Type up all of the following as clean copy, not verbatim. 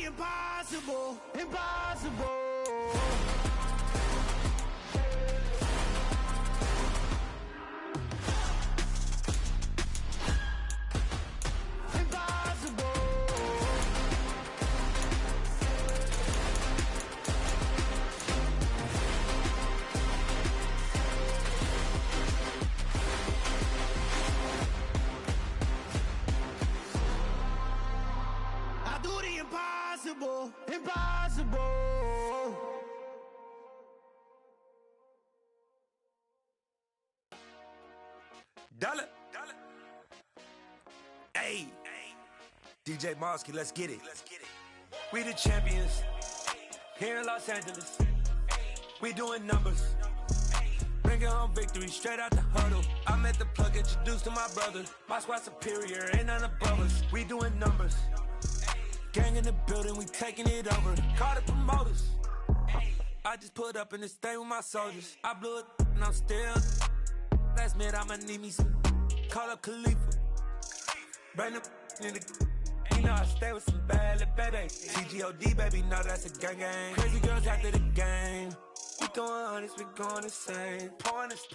impossible, impossible. Impossible, impossible. Dollar. Hey, DJ Mosky, let's get it. We the champions here in Los Angeles. We doing numbers. Bringing home victory straight out the huddle. I met the plug, introduced to my brother. My squad superior, ain't none above us. We doing numbers. Gang in the building, we taking it over. Call the promoters. I just put up in this thing with my soldiers. I blew it and I'm still. Last minute I'ma need me some. Call up Khalifa. Bring them in the. You know I stay with some bad little baby. TGOD baby, no that's a gang gang. Crazy girls after the game. We throwing hundreds, we going insane. Pouring this.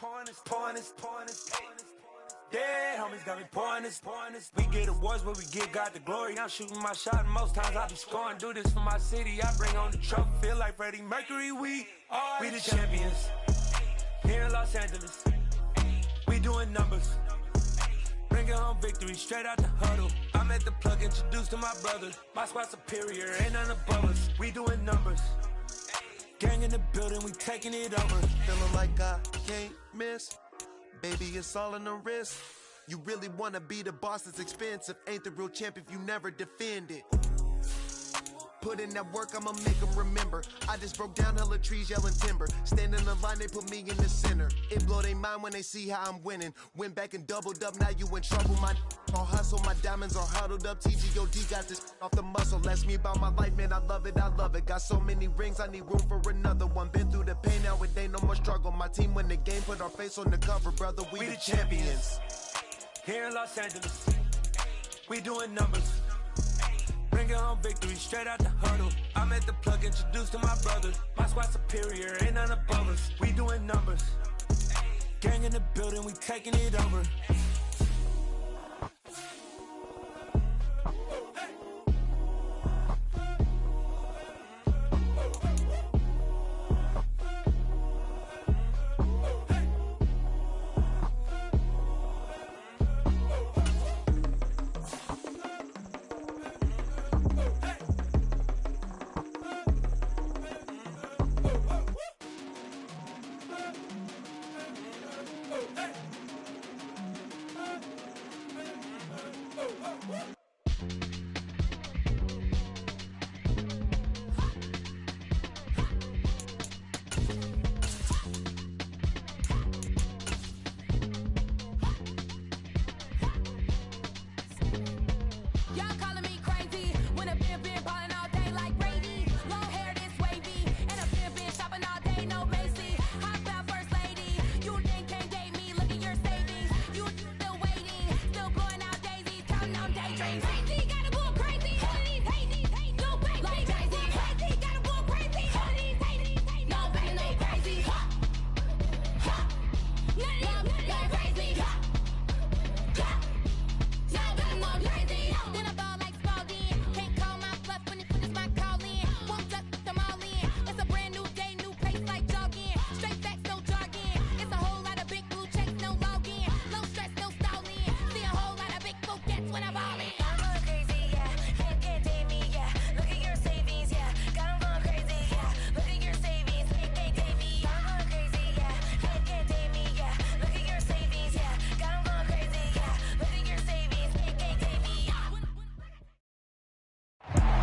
Dead homies got me pouring this. We get awards, but we give God the glory. I'm shooting my shot, and most times I be scoring. Do this for my city, I bring on the trophy. Feel like Freddie Mercury, we the champions here in Los Angeles. We doing numbers. Bringing home victory straight out the huddle. I met the plug, introduced to my brother. My squad superior, ain't none above us. We doing numbers. Gang in the building, we taking it over. Feeling like I can't miss. Baby, it's all in the wrist. You really wanna be the boss, it's expensive. Ain't the real champ if you never defend it. Put in that work, I'ma make them remember. I just broke down hella trees, yelling timber. Stand in the line, they put me in the center. It blow their mind when they see how I'm winning. Went back and doubled up, now you in trouble. My all hustle, my diamonds are huddled up. TGOD got this off the muscle. Ask me about my life, man, I love it. Got so many rings, I need room for another one. Been through the pain, now it ain't no more struggle. My team win the game, put our face on the cover, brother. We the champions. Here in Los Angeles, we doing numbers. Bringing home victory straight out the huddle. I met the plug, introduced to my brother. My squad superior, ain't none above us. We doing numbers. Gang in the building, we taking it over.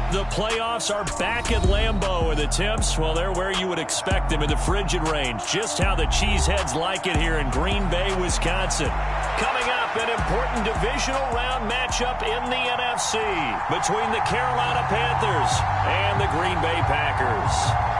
The playoffs are back at Lambeau, and the temps, well, they're where you would expect them in the frigid range. Just how the Cheeseheads like it here in Green Bay, Wisconsin. Coming up, an important divisional round matchup in the NFC between the Carolina Panthers and the Green Bay Packers.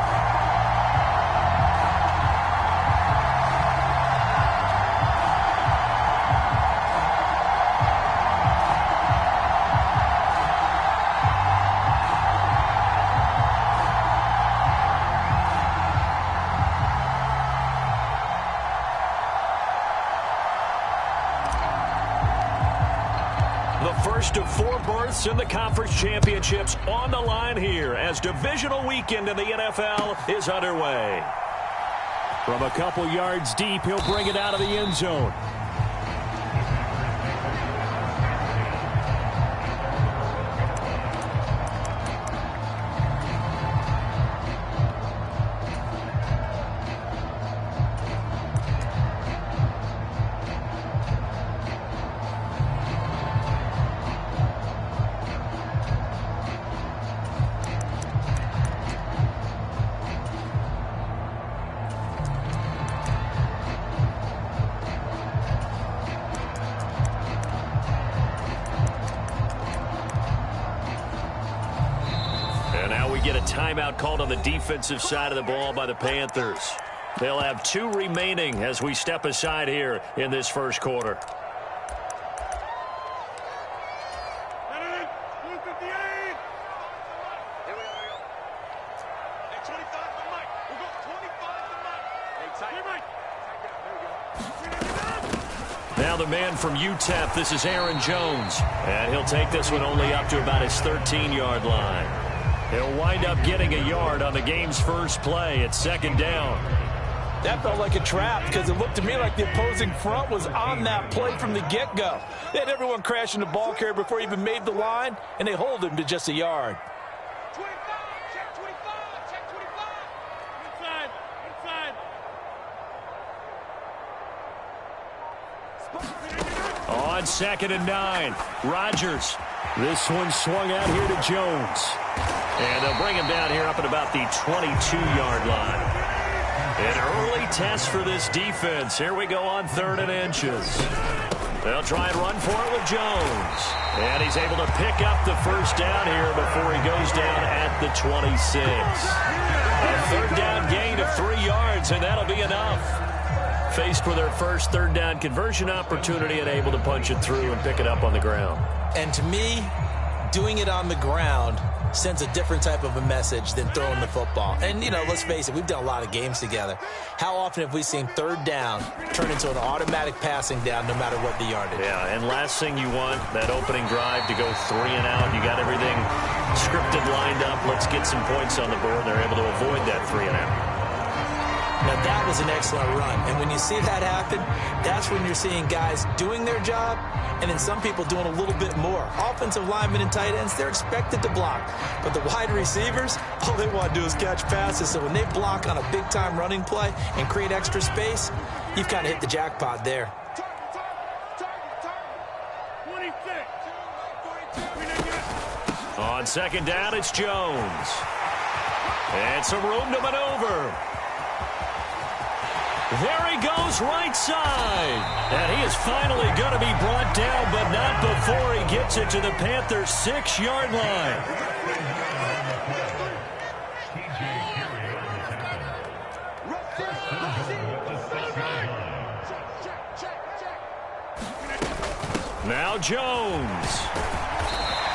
The first of 4 berths in the conference championships on the line here as divisional weekend in the NFL is underway. From a couple yards deep, he'll bring it out of the end zone. Get a timeout called on the defensive side of the ball by the Panthers. They'll have 2 remaining as we step aside here in this first quarter. Now the man from UTEP, this is Aaron Jones. And he'll take this one only up to about his 13-yard line. He'll wind up getting a yard on the game's first play. It's second down. That felt like a trap because it looked to me like the opposing front was on that play from the get-go. They had everyone crashing the ball carrier before he even made the line, and they hold him to just a yard. 25, check 25, check 25. Inside, inside. On 2nd and 9, Rodgers. This one swung out here to Jones. And they'll bring him down here up at about the 22-yard line. An early test for this defense. Here we go on 3rd and inches. They'll try and run for it with Jones. And he's able to pick up the first down here before he goes down at the 26. A 3rd down gain of 3 yards, and that'll be enough. Faced with their first 3rd down conversion opportunity and able to punch it through and pick it up on the ground. And to me, doing it on the ground sends a different type of a message than throwing the football. And, you know, let's face it, we've done a lot of games together. How often have we seen 3rd down turn into an automatic passing down no matter what the yardage? Yeah, and last thing you want, that opening drive to go 3 and out. You got everything scripted, lined up. Let's get some points on the board. They're able to avoid that 3 and out. Now, that was an excellent run. And when you see that happen, that's when you're seeing guys doing their job and then some people doing a little bit more. Offensive linemen and tight ends, they're expected to block. But the wide receivers, all they want to do is catch passes. So when they block on a big-time running play and create extra space, you've kind of hit the jackpot there. On 2nd down, it's Jones. And some room to maneuver. There he goes, right side. And he is finally going to be brought down, but not before he gets it to the Panthers' 6-yard line. Now Jones.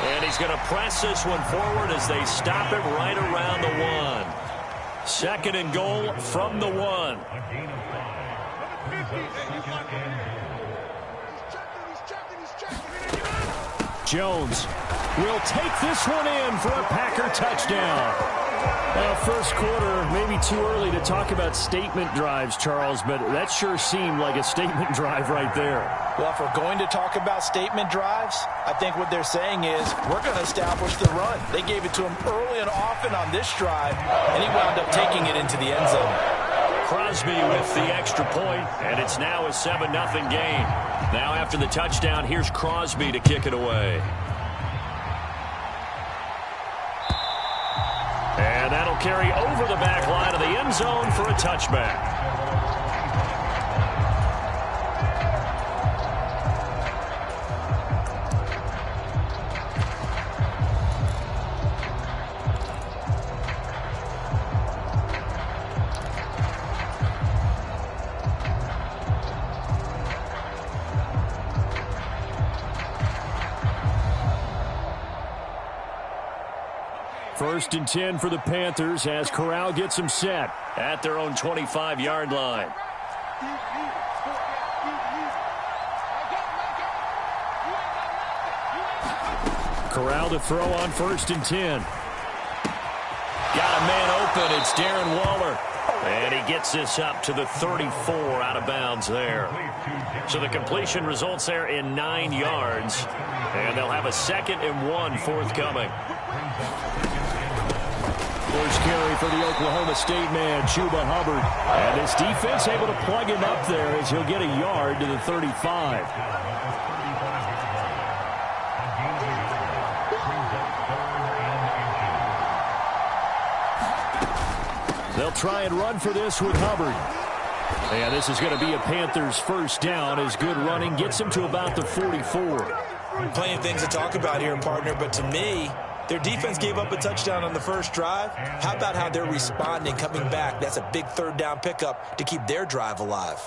And he's going to press this one forward as they stop it right around the 1. 2nd and goal from the 1. Jones will take this one in for a Packer touchdown. First quarter, maybe too early to talk about statement drives, Charles, but that sure seemed like a statement drive right there. Well, if we're going to talk about statement drives, I think what they're saying is we're going to establish the run. They gave it to him early and often on this drive, and he wound up taking it into the end zone. Crosby with the extra point, and it's now a 7-0 game. Now after the touchdown, here's Crosby to kick it away. And that'll carry over the back line of the end zone for a touchback. First and 10 for the Panthers as Corral gets them set at their own 25-yard line. Corral to throw on 1st and 10. Got a man open. It's Darren Waller. And he gets this up to the 34 out of bounds there. So the completion results there in 9 yards. And they'll have a 2nd and 1 forthcoming. First carry for the Oklahoma State man, Chuba Hubbard. And this defense able to plug him up there as he'll get a yard to the 35. They'll try and run for this with Hubbard. And this is going to be a Panthers first down as good running gets him to about the 44. Plenty of things to talk about here, partner, but to me, their defense gave up a touchdown on the first drive. How about how they're responding, coming back? That's a big 3rd down pickup to keep their drive alive.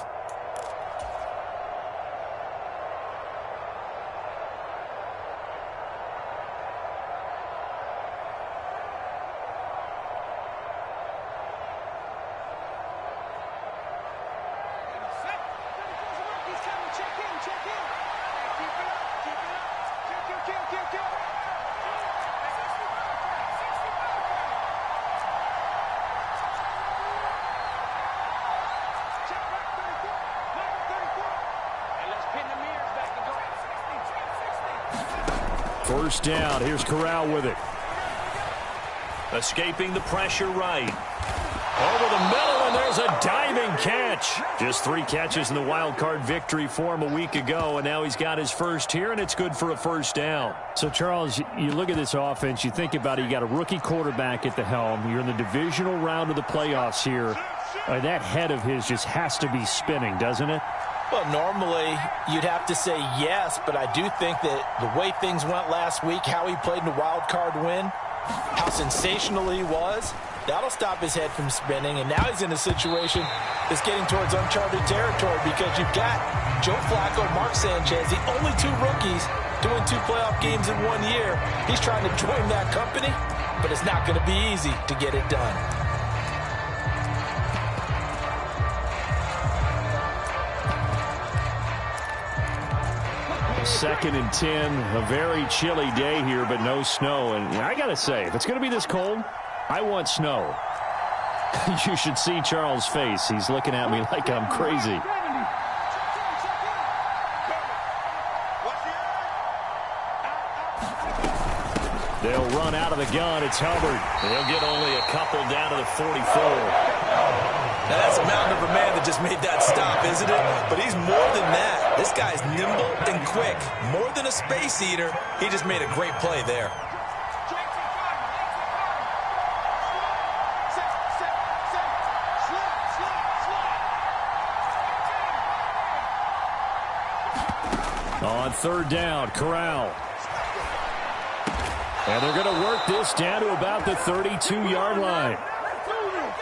First down. Here's Corral with it. Escaping the pressure right. Over the middle, and there's a diving catch. Just 3 catches in the wild card victory for him a week ago, and now he's got his first here, and it's good for a first down. So, Charles, you look at this offense, you think about it, you got a rookie quarterback at the helm. You're in the divisional round of the playoffs here. That head of his just has to be spinning, doesn't it? Well, normally you'd have to say yes, but I do think that the way things went last week, how he played in the wild card win, how sensational he was, that'll stop his head from spinning. And now he's in a situation that's getting towards uncharted territory because you've got Joe Flacco, Mark Sanchez, the only 2 rookies doing 2 playoff games in 1 year. He's trying to join that company, but it's not going to be easy to get it done. Second and 10, a very chilly day here, but no snow. And I got to say, if it's going to be this cold, I want snow. You should see Charles' face. He's looking at me like I'm crazy. They'll run out of the gun. It's Hubbard. They'll get only a couple down to the 44. Now, that's a mountain of a man that just made that stop, isn't it? But he's more than that. This guy's nimble and quick. More than a space eater. He just made a great play there. On 3rd down, Corral. And they're going to work this down to about the 32-yard line.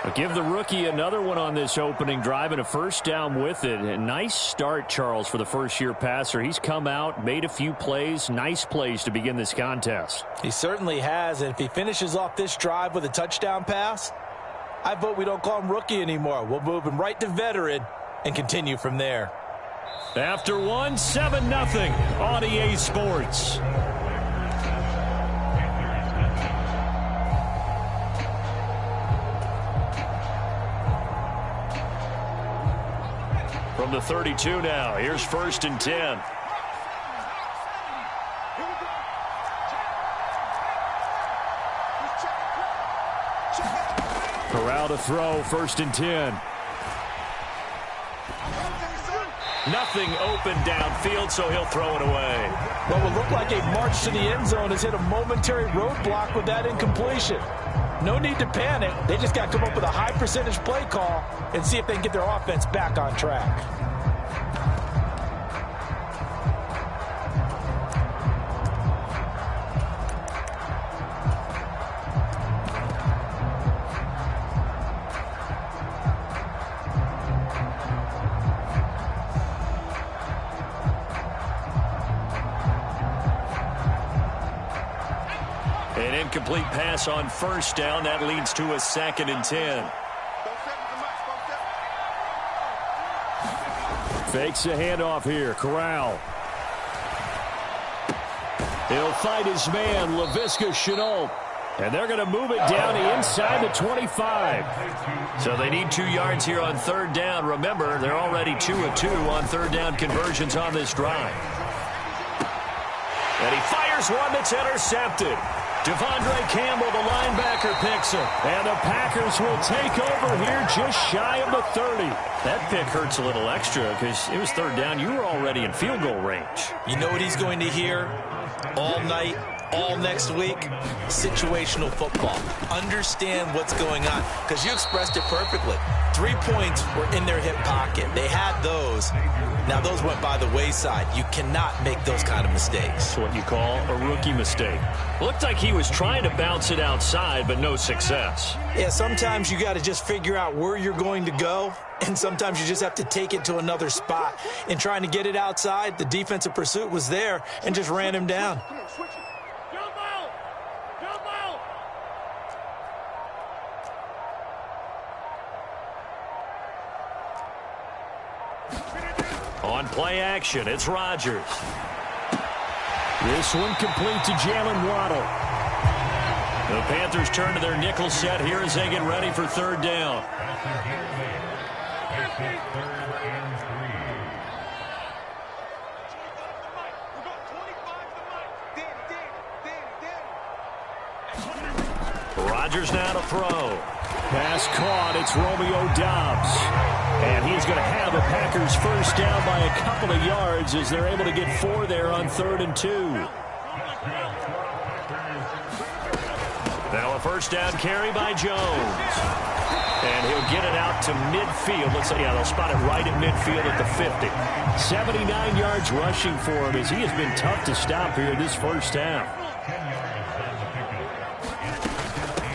But give the rookie another one on this opening drive and a first down with it. A nice start, Charles, for the first-year passer. He's come out, made a few plays, nice plays to begin this contest. He certainly has, and if he finishes off this drive with a touchdown pass, I vote we don't call him rookie anymore. We'll move him right to veteran and continue from there. After 1, 7-0 on EA Sports. From the 32 now, here's 1st and 10. Corral to throw, 1st and 10. Nothing open downfield, so he'll throw it away. What will look like a march to the end zone has hit a momentary roadblock with that incompletion. No need to panic. They just got to come up with a high percentage play call and see if they can get their offense back on track. An incomplete pass on 1st down. That leads to a 2nd and 10. Fakes a handoff here. Corral. He'll fight his man, Laviska Shenault. And they're going to move it down inside the 25. So they need 2 yards here on third down. Remember, they're already 2 of 2 on third down conversions on this drive. And he fires one that's intercepted. Devondre Campbell, the linebacker, picks it. And the Packers will take over here just shy of the 30. That pick hurts a little extra because it was third down. You were already in field goal range. You know what he's going to hear all night, all next week? Situational football. Understand what's going on, because you expressed it perfectly. 3 points were in their hip pocket. They had those. Now those went by the wayside. You cannot make those kind of mistakes. That's what you call a rookie mistake. Looked like he was trying to bounce it outside, but no success. Yeah, sometimes you got to just figure out where you're going to go, and sometimes you just have to take it to another spot. In trying to get it outside, the defensive pursuit was there and just ran him down. On play action, it's Rodgers. This one complete to Jalen Waddle. The Panthers turn to their nickel set here as they get ready for third down. Rodgers now to throw. Pass caught. It's Romeo Doubs. And he's going to have the Packers first down by a couple of yards as they're able to get 4 there on 3rd and 2. Now a first down carry by Jones. And he'll get it out to midfield. Looks like, yeah, they'll spot it right at midfield at the 50. 79 yards rushing for him as he has been tough to stop here this first half.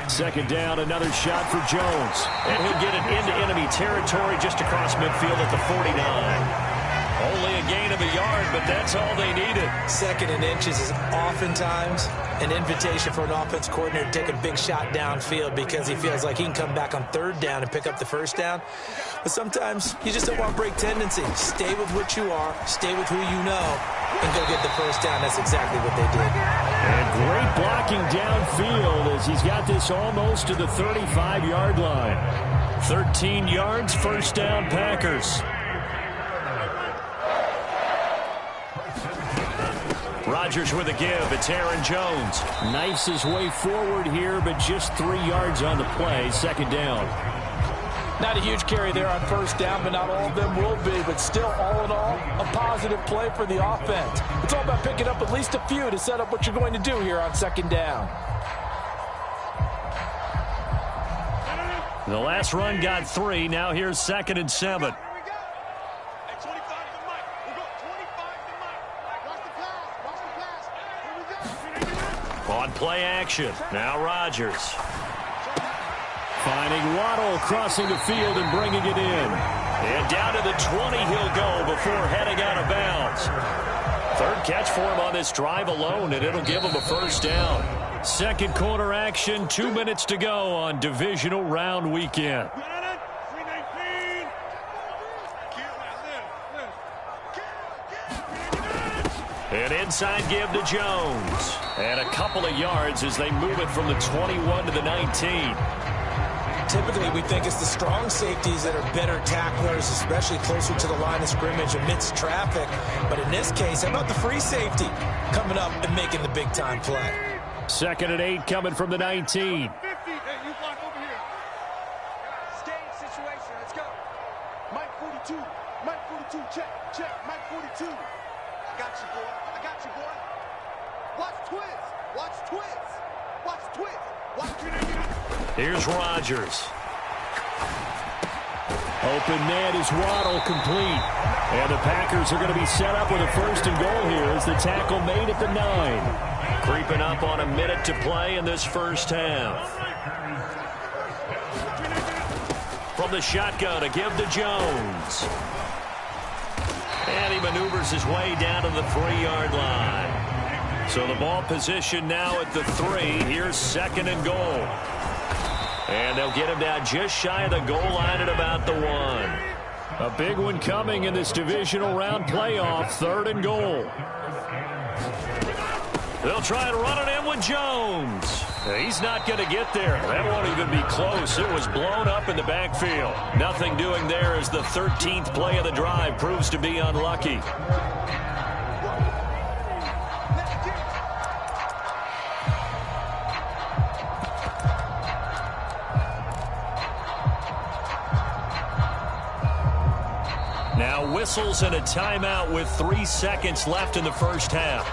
Second down, another shot for Jones. And he'll get it into enemy territory just across midfield at the 49. Only a gain of a yard, but that's all they needed. 2nd and inches is oftentimes an invitation for an offense coordinator to take a big shot downfield because he feels like he can come back on 3rd down and pick up the first down. But sometimes you just don't want to break tendency. Stay with what you are, stay with who you know, and go get the first down. That's exactly what they did. And great blocking downfield as he's got this almost to the 35-yard line. 13 yards, first down, Packers. Rodgers with a give. It's Aaron Jones. Knifes his way forward here, but just 3 yards on the play. Second down. Not a huge carry there on first down, but not all of them will be. But still, all in all, a positive play for the offense. It's all about picking up at least a few to set up what you're going to do here on second down. The last run got 3. Now here's 2nd and 7. On play action, now Rodgers. Finding Waddle crossing the field and bringing it in. And down to the 20 he'll go before heading out of bounds. 3rd catch for him on this drive alone, and it'll give him a first down. 2nd quarter action, 2 minutes to go on divisional round weekend. An inside give to Jones. And a couple of yards as they move it from the 21 to the 19. Typically, we think it's the strong safeties that are better tacklers, especially closer to the line of scrimmage amidst traffic. But in this case, how about the free safety coming up and making the big-time play? 2nd and 8 coming from the 19. Here's Rodgers. Open man is Waddle, complete. And the Packers are going to be set up with a 1st and goal here as the tackle made at the 9. Creeping up on a minute to play in this first half. From the shotgun, a give to Jones. And he maneuvers his way down to the 3-yard line. So the ball position now at the 3. Here's 2nd and goal. And they'll get him down just shy of the goal line at about the 1. A big one coming in this divisional round playoff. 3rd and goal. They'll try and run it in with Jones. He's not going to get there. That won't even be close. It was blown up in the backfield. Nothing doing there as the 13th play of the drive proves to be unlucky. Now whistles and a timeout with 3 seconds left in the first half.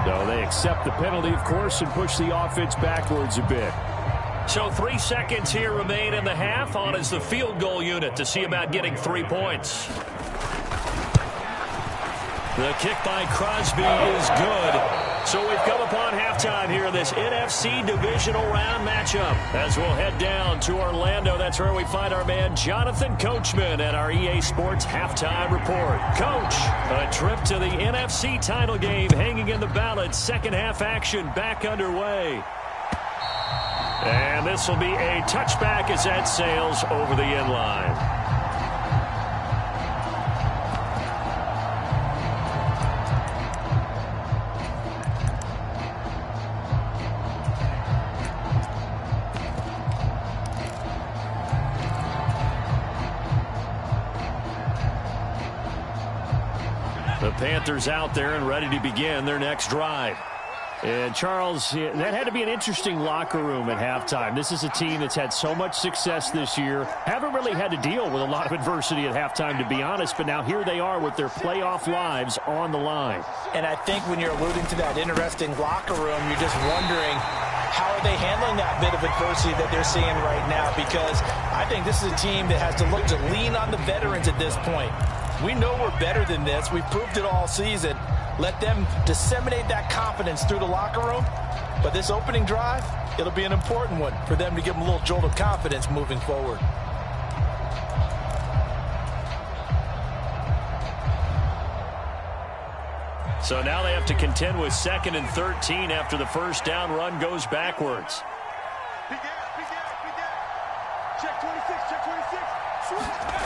So they accept the penalty, of course, and push the offense backwards a bit. So 3 seconds here remain in the half. On is the field goal unit to see about getting 3 points. The kick by Crosby is good. So we've come upon halftime here in this NFC Divisional Round matchup. As we'll head down to Orlando, that's where we find our man Jonathan Coachman at our EA Sports Halftime Report. Coach, a trip to the NFC title game hanging in the balance. Second half action back underway. And this will be a touchback as that sails over the end line. The Panthers out there and ready to begin their next drive. And, Charles, that had to be an interesting locker room at halftime. This is a team that's had so much success this year. Haven't really had to deal with a lot of adversity at halftime, to be honest. But now here they are with their playoff lives on the line. And I think when you're alluding to that interesting locker room, you're just wondering how are they handling that bit of adversity that they're seeing right now? Because I think this is a team that has to look to lean on the veterans at this point. We know we're better than this. We've proved it all season. Let them disseminate that confidence through the locker room. But this opening drive, it'll be an important one for them to give them a little jolt of confidence moving forward. So now they have to contend with 2nd and 13 after the first down run goes backwards. Check 26, check 26.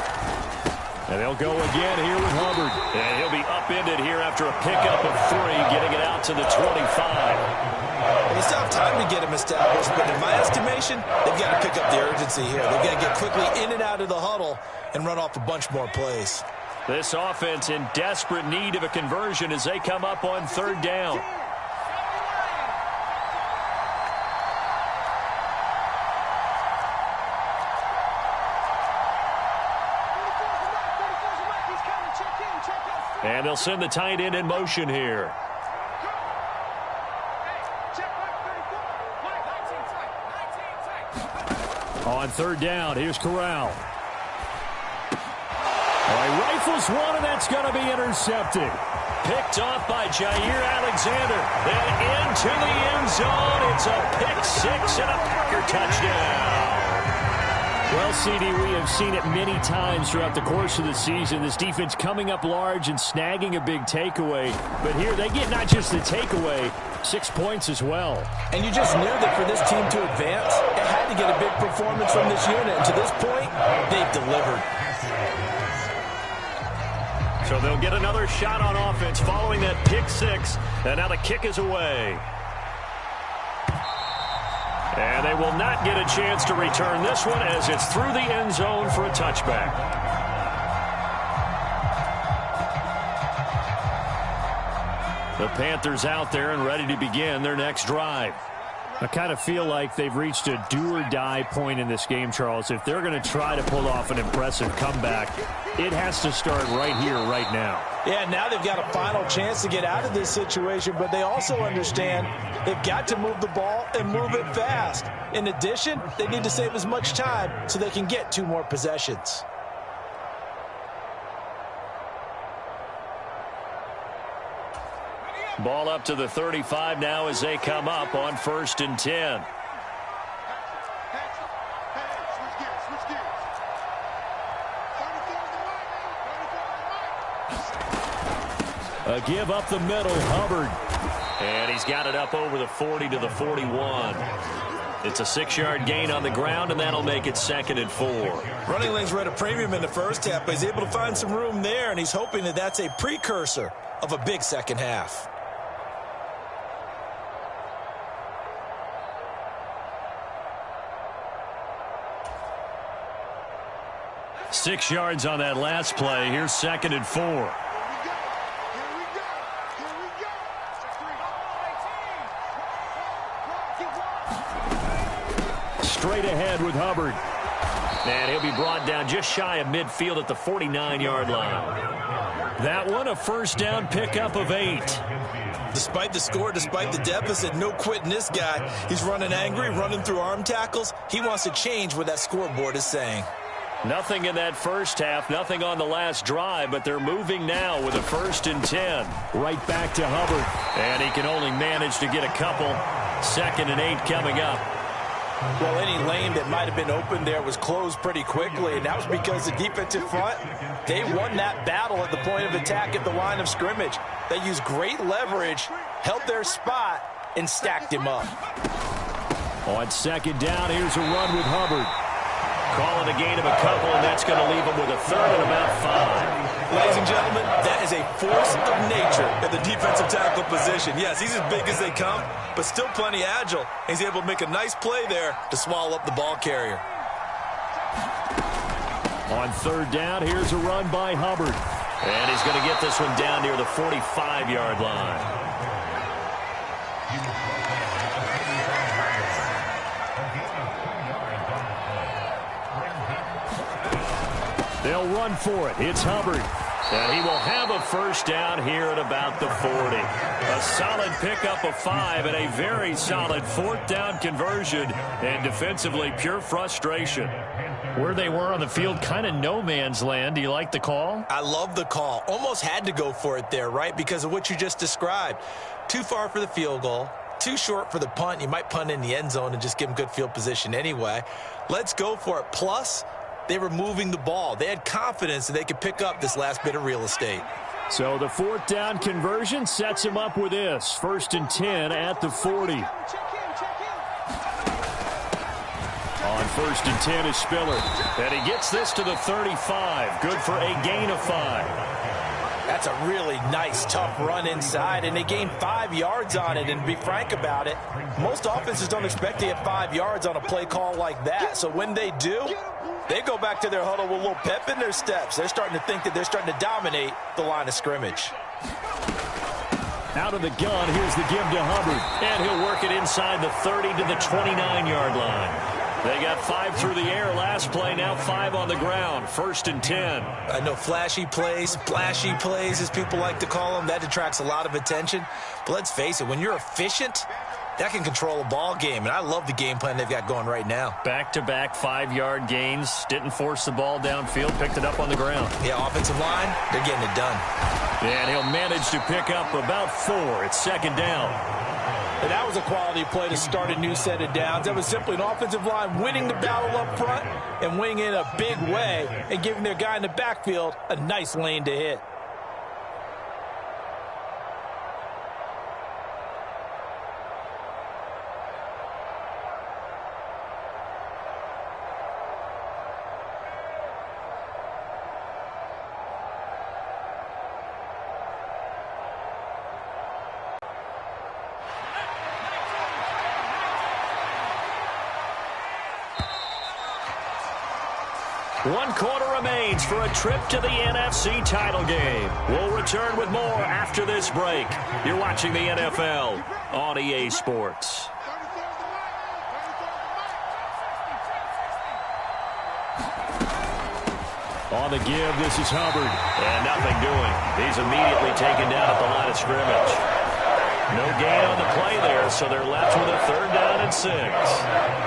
And they'll go again here with Hubbard. And he'll be upended here after a pickup of 3, getting it out to the 25. Well, they still have time to get him established, but in my estimation, they've got to pick up the urgency here. They've got to get quickly in and out of the huddle and run off a bunch more plays. This offense in desperate need of a conversion as they come up on 3rd down. And they'll send the tight end in motion here. On 3rd down, here's Corral. Rifles one, and that's going to be intercepted. Picked off by Jair Alexander. Then into the end zone. It's a pick 6 and a Packer touchdown. Well, CD, we have seen it many times throughout the course of the season. This defense coming up large and snagging a big takeaway. But here they get not just the takeaway, 6 points as well. And you just knew that for this team to advance, it had to get a big performance from this unit. And to this point, they've delivered. So they'll get another shot on offense following that pick 6. And now the kick is away. And they will not get a chance to return this one as it's through the end zone for a touchback. The Panthers out there and ready to begin their next drive. I kind of feel like they've reached a do-or-die point in this game, Charles. If they're going to try to pull off an impressive comeback, it has to start right here, right now. Yeah, now they've got a final chance to get out of this situation, but they also understand they've got to move the ball and move it fast. In addition, they need to save as much time so they can get 2 more possessions. Ball up to the 35 now as they come up on 1st and 10. A give up the middle, Hubbard. And he's got it up over the 40 to the 41. It's a 6-yard gain on the ground, and that'll make it 2nd and 4. Running lanes were at a premium in the first half, but he's able to find some room there, and he's hoping that that's a precursor of a big second half. Six yards on that last play. Here's 2nd and 4. Straight ahead with Hubbard. And he'll be brought down just shy of midfield at the 49-yard line. That one, a first down pickup of 8. Despite the score, despite the deficit, no quitting this guy. He's running angry, running through arm tackles. He wants to change what that scoreboard is saying. Nothing in that first half, nothing on the last drive, but they're moving now with a 1st and 10. Right back to Hubbard. And he can only manage to get a couple. 2nd and 8 coming up. Well, any lane that might have been open there was closed pretty quickly, and that was because the defensive front, they won that battle at the point of attack at the line of scrimmage. They used great leverage, held their spot, and stacked him up. On 2nd down, here's a run with Hubbard. Calling a gain of a couple, and that's going to leave him with a 3rd and about 5. Ladies and gentlemen, that is a force of nature at the defensive tackle position. Yes, he's as big as they come, but still plenty agile. He's able to make a nice play there to swallow up the ball carrier. On 3rd down, here's a run by Hubbard. And he's going to get this one down near the 45-yard line. They'll run for it. It's Hubbard. And he will have a first down here at about the 40. A solid pickup of 5 and a very solid 4th down conversion. And defensively, pure frustration. Where they were on the field, kind of no man's land. Do you like the call? I love the call. Almost had to go for it there, right? Because of what you just described. Too far for the field goal. Too short for the punt. You might punt in the end zone and just give them good field position anyway. Let's go for it. Plus, they were moving the ball. They had confidence that they could pick up this last bit of real estate. So the 4th down conversion sets him up with this. 1st and 10 at the 40. On 1st and 10 is Spiller. And he gets this to the 35. Good for a gain of 5. That's a really nice, tough run inside, and they gained 5 yards on it. And to be frank about it, most offenses don't expect to get 5 yards on a play call like that. So when they do, they go back to their huddle with a little pep in their steps. They're starting to think that they're starting to dominate the line of scrimmage. Out of the gun, here's the give to Hubbard. And he'll work it inside the 30 to the 29-yard line. They got 5 through the air last play, now 5 on the ground. 1st and 10. I know flashy plays, splashy plays, as people like to call them, that attracts a lot of attention. But let's face it, when you're efficient, that can control a ball game, and I love the game plan they've got going right now. Back-to-back 5-yard gains. Didn't force the ball downfield, picked it up on the ground. Yeah, offensive line, they're getting it done. And he'll manage to pick up about 4. It's 2nd down. And that was a quality play to start a new set of downs. That was simply an offensive line winning the battle up front and winning in a big way and giving their guy in the backfield a nice lane to hit. One quarter remains for a trip to the NFC title game. We'll return with more after this break. You're watching the NFL on EA Sports. On the give, this is Hubbard. And nothing doing. He's immediately taken down at the line of scrimmage. No gain on the play there, so they're left with a 3rd down and 6.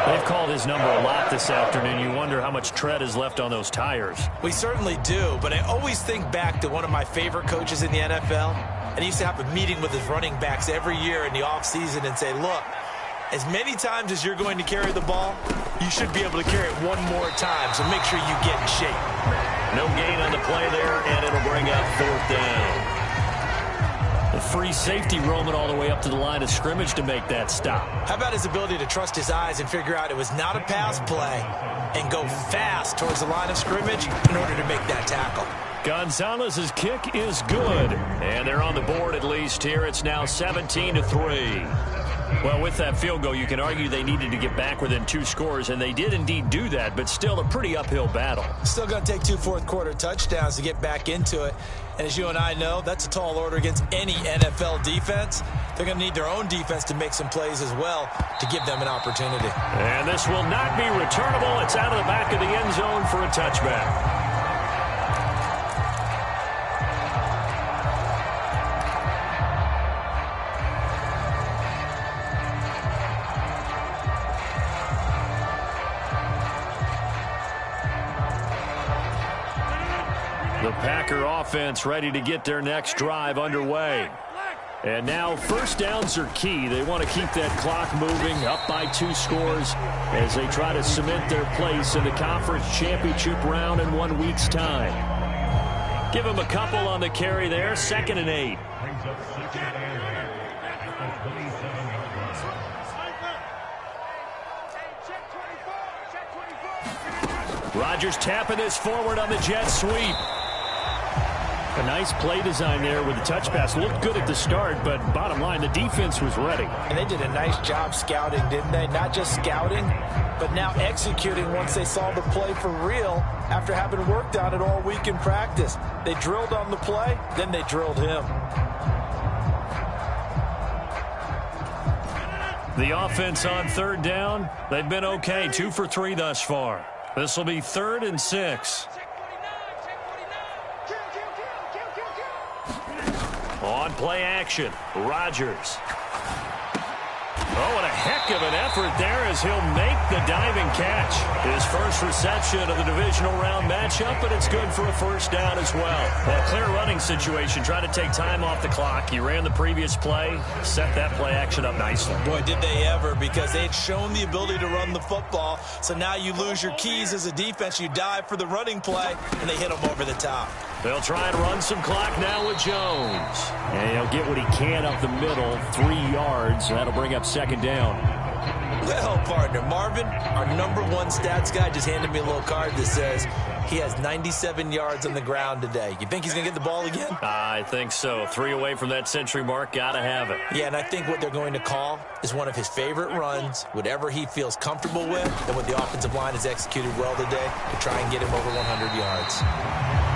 They've called his number a lot this afternoon. You wonder how much tread is left on those tires. We certainly do, but I always think back to one of my favorite coaches in the NFL. And he used to have a meeting with his running backs every year in the offseason and say, look, as many times as you're going to carry the ball, you should be able to carry it one more time, so make sure you get in shape. No gain on the play there, and it'll bring up 4th down. The free safety roaming all the way up to the line of scrimmage to make that stop. How about his ability to trust his eyes and figure out it was not a pass play and go fast towards the line of scrimmage in order to make that tackle? Gonzalez's kick is good, and they're on the board at least here. It's now 17-3. Well, with that field goal, you can argue they needed to get back within 2 scores, and they did indeed do that, but still a pretty uphill battle. Still going to take 2 fourth-quarter touchdowns to get back into it. And as you and I know, that's a tall order against any NFL defense. They're going to need their own defense to make some plays as well to give them an opportunity. And this will not be returnable. It's out of the back of the end zone for a touchback. The Packer offense ready to get their next drive underway. And now 1st downs are key. They want to keep that clock moving, up by 2 scores as they try to cement their place in the conference championship round in 1 week's time. Give them a couple on the carry there, 2nd and 8. Rodgers tapping this forward on the jet sweep. A nice play design there with the touch pass. Looked good at the start, but bottom line, the defense was ready. And they did a nice job scouting, didn't they? Not just scouting, but now executing once they saw the play for real after having worked on it all week in practice. They drilled on the play, then they drilled him. The offense on 3rd down, they've been okay. 2 for 3 thus far. This will be 3rd and 6. On play action, Rodgers. Oh, and a heck of an effort there as he'll make the diving catch. His first reception of the divisional round matchup, but it's good for a 1st down as well. A clear running situation, trying to take time off the clock. He ran the previous play, set that play action up nicely. Boy, did they ever, because they had shown the ability to run the football. So now you lose your keys as a defense. You dive for the running play, and they hit them over the top. They'll try and run some clock now with Jones. And he'll get what he can up the middle, 3 yards. That'll bring up 2nd down. Well, partner, Marvin, our #1 stats guy, just handed me a little card that says he has 97 yards on the ground today. You think he's going to get the ball again? I think so. 3 away from that century mark. Got to have it. Yeah, and I think what they're going to call is one of his favorite runs, whatever he feels comfortable with, and what the offensive line has executed well today to try and get him over 100 yards.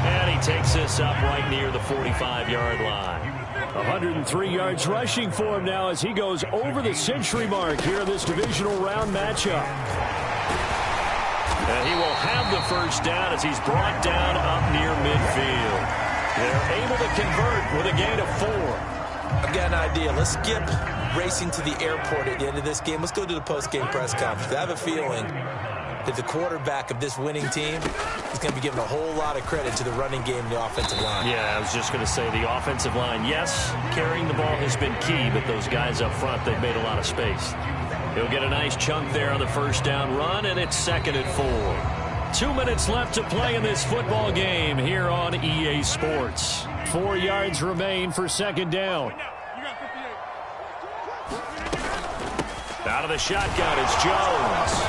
And he takes this up right near the 45-yard line. 103 yards rushing for him now as he goes over the century mark here in this divisional round matchup. And he will have the 1st down as he's brought down up near midfield. They're able to convert with a gain of 4. I've got an idea. Let's skip racing to the airport at the end of this game. Let's go to the post-game press conference. I have a feeling that the quarterback of this winning team is going to be given a whole lot of credit to the running game and the offensive line. Yeah, I was just going to say the offensive line, yes, carrying the ball has been key, but those guys up front, they've made a lot of space. He'll get a nice chunk there on the 1st down run, and it's 2nd and 4. 2 minutes left to play in this football game here on EA Sports. 4 yards remain for 2nd down. Out of the shotgun, it's Jones.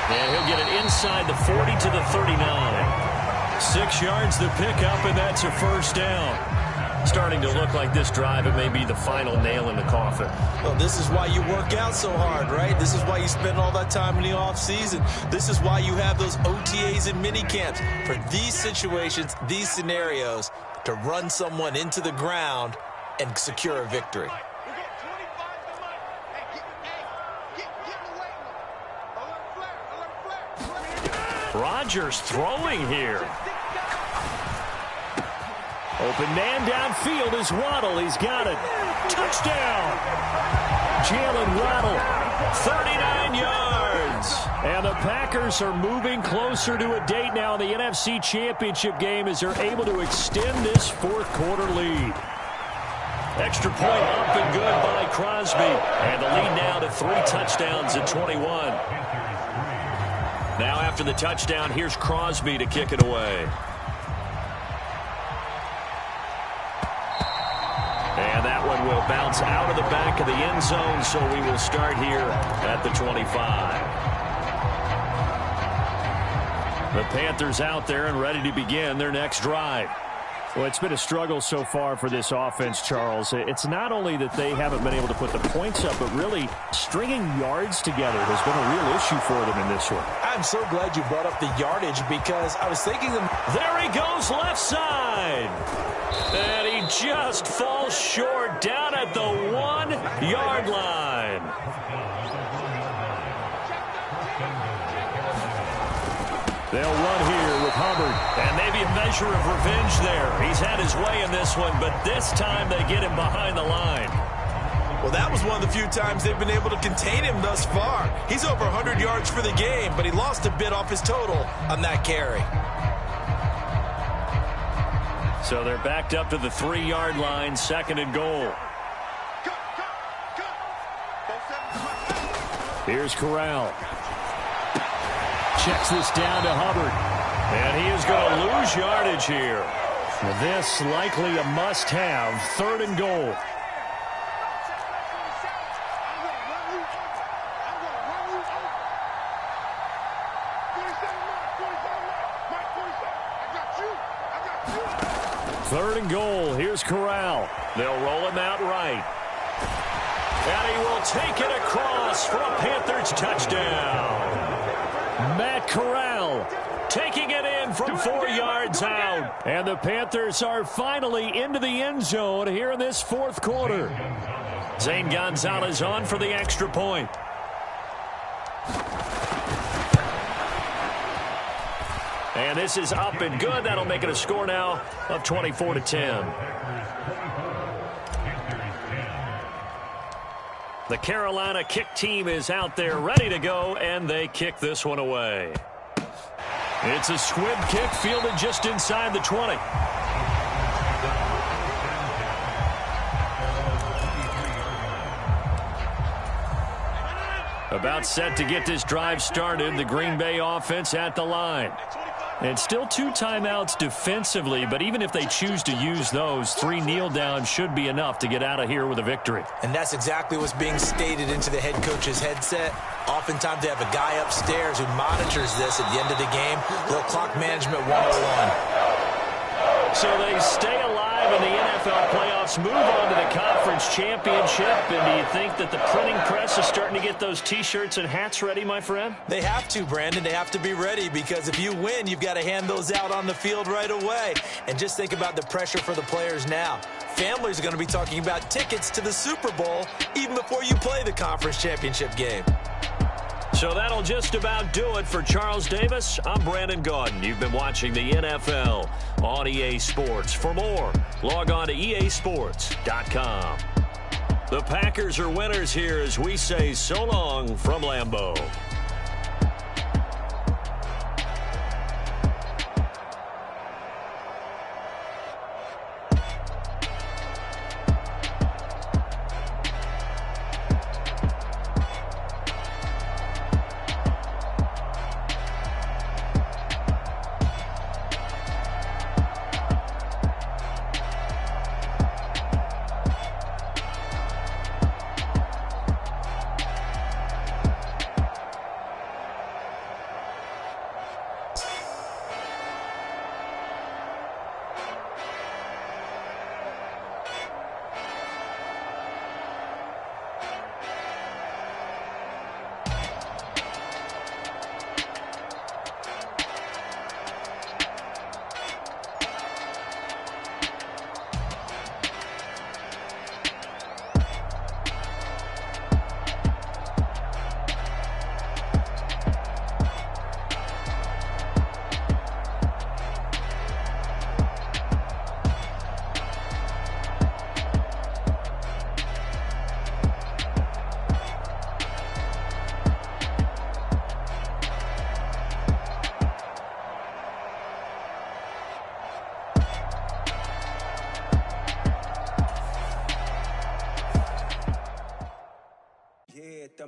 And he'll get it inside the 40 to the 39. 6 yards to pick up, and that's a 1st down. Starting to look like this drive, it may be the final nail in the coffin. Well, this is why you work out so hard, right? This is why you spend all that time in the offseason. This is why you have those OTAs and mini camps. For these situations, these scenarios, to run someone into the ground and secure a victory. Rodgers throwing here. Open man downfield is Waddle. He's got it. Touchdown. Jalen Waddle, 39 yards. And the Packers are moving closer to a date now in the NFC Championship game as they're able to extend this fourth quarter lead. Extra point up and good by Crosby. And the lead now to 3 touchdowns at 21. Now after the touchdown, here's Crosby to kick it away. And that one will bounce out of the back of the end zone, so we will start here at the 25. The Panthers out there and ready to begin their next drive. Well, it's been a struggle so far for this offense, Charles. It's not only that they haven't been able to put the points up, but really stringing yards together has been a real issue for them in this one. I'm so glad you brought up the yardage because I was thinking there he goes left side. And he just falls short down at the 1-yard line. They'll run here with Hubbard. And maybe a measure of revenge there. He's had his way in this one, but this time they get him behind the line. Well, that was one of the few times they've been able to contain him thus far. He's over 100 yards for the game, but he lost a bit off his total on that carry. So they're backed up to the 3-yard line, 2nd and goal. Here's Corral. Checks this down to Hubbard. And he is going to lose yardage here. This likely a must-have, 3rd and goal. Third and goal. Here's Corral. They'll roll him out right. And he will take it across for a Panthers touchdown. Matt Corral taking it in from 4 yards out. And the Panthers are finally into the end zone here in this fourth quarter. Zane Gonzalez on for the extra point. And this is up and good. That'll make it a score now of 24-10. The Carolina kick team is out there ready to go, and they kick this one away. It's a squib kick fielded just inside the 20. About set to get this drive started, the Green Bay offense at the line. And still 2 timeouts defensively, but even if they choose to use those, 3 kneel downs should be enough to get out of here with a victory. And that's exactly what's being stated into the head coach's headset. Oftentimes they have a guy upstairs who monitors this at the end of the game. Little clock management 101. So they stay alive in the NFL playoffs, move on to the conference championship. And do you think that the printing press is starting to get those T-shirts and hats ready, my friend? They have to, Brandon. They have to be ready because if you win, you've got to hand those out on the field right away. And just think about the pressure for the players now. Families are going to be talking about tickets to the Super Bowl even before you play the conference championship game. So that'll just about do it for Charles Davis. I'm Brandon Gaudin. You've been watching the NFL on EA Sports. For more, log on to easports.com. The Packers are winners here as we say so long from Lambeau.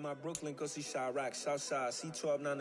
my Brooklyn, go see Chirac, Southside, C12, 911.